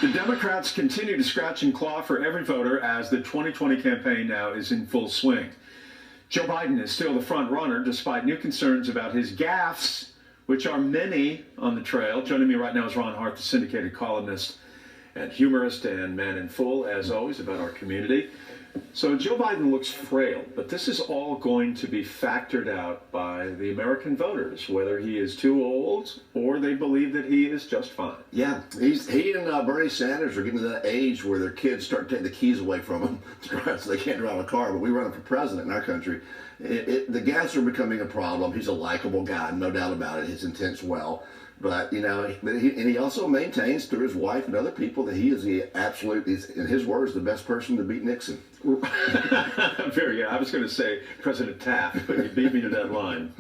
The Democrats continue to scratch and claw for every voter as the 2020 campaign now is in full swing. Joe Biden is still the front runner despite new concerns about his gaffes, which are many on the trail. Joining me right now is Ron Hart, the syndicated columnist and humorist and man in full, as always, about our community. So Joe Biden looks frail, but this is all going to be factored out by the American voters, whether he is too old or they believe that he is just fine. Yeah, he and Bernie Sanders are getting to that age where their kids start taking the keys away from them so they can't drive a car. But we run him for president in our country. The gas are becoming a problem. He's a likable guy, no doubt about it. His intent's well. But, you know, he also maintains through his wife and other people that he is in his words, the best person to beat Nixon. Very good. I was going to say President Taft, but you beat me to that line.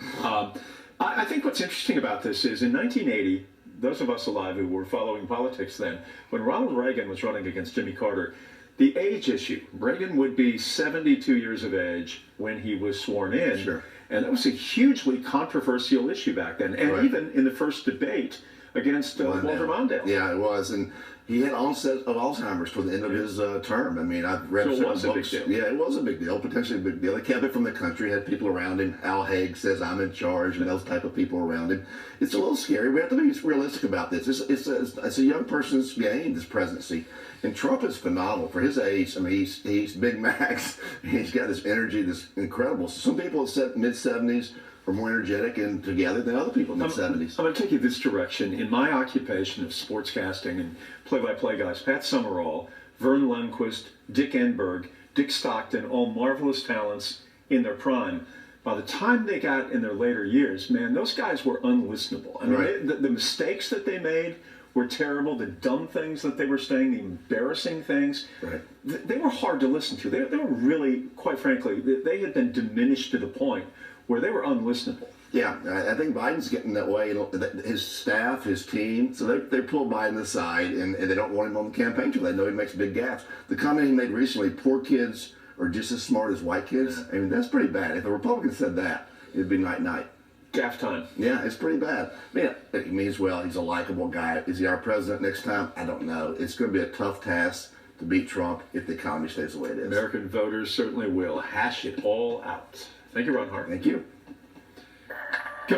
I think what's interesting about this is in 1980, those of us alive who were following politics then, when Ronald Reagan was running against Jimmy Carter, the age issue, Reagan would be 72 years of age when he was sworn in. Sure. And that was a hugely controversial issue back then. And even in the first debate against Walter Mondale. Yeah, it was. And he had onset of Alzheimer's toward the end of his term. I mean, I've read so it was books. A big deal. Yeah, it was a big deal, potentially a big deal. He kept it from the country, had people around him. Al Haig says, I'm in charge, and those type of people around him. It's a little scary. We have to be realistic about this. It's a young person's game, this presidency. And Trump is phenomenal for his age. I mean, he's Big Max. He's got this energy that's incredible. Some people have said mid-70s are more energetic and together than other people in the 70s. I'm going to take you this direction. In my occupation of sportscasting and play-by-play guys, Pat Summerall, Vern Lundquist, Dick Enberg, Dick Stockton, all marvelous talents in their prime. By the time they got in their later years, man, those guys were unlistenable. I mean, the mistakes that they made were terrible. The dumb things that they were saying, the embarrassing things, they were hard to listen to. They were really, quite frankly, they had been diminished to the point where they were unlistenable. Yeah, I think Biden's getting that way. His staff, his team, so they pull Biden aside, and they don't want him on the campaign trail. They know he makes big gaffes. The comment he made recently, poor kids are just as smart as white kids, I mean, that's pretty bad. If a Republican said that, it'd be night-night. Gaff time. Yeah, it's pretty bad. I mean, it means, well, he's a likable guy. Is he our president next time? I don't know. It's going to be a tough task to beat Trump if the economy stays the way it is. American voters certainly will hash it all out. Thank you, Ron Hart. Thank you.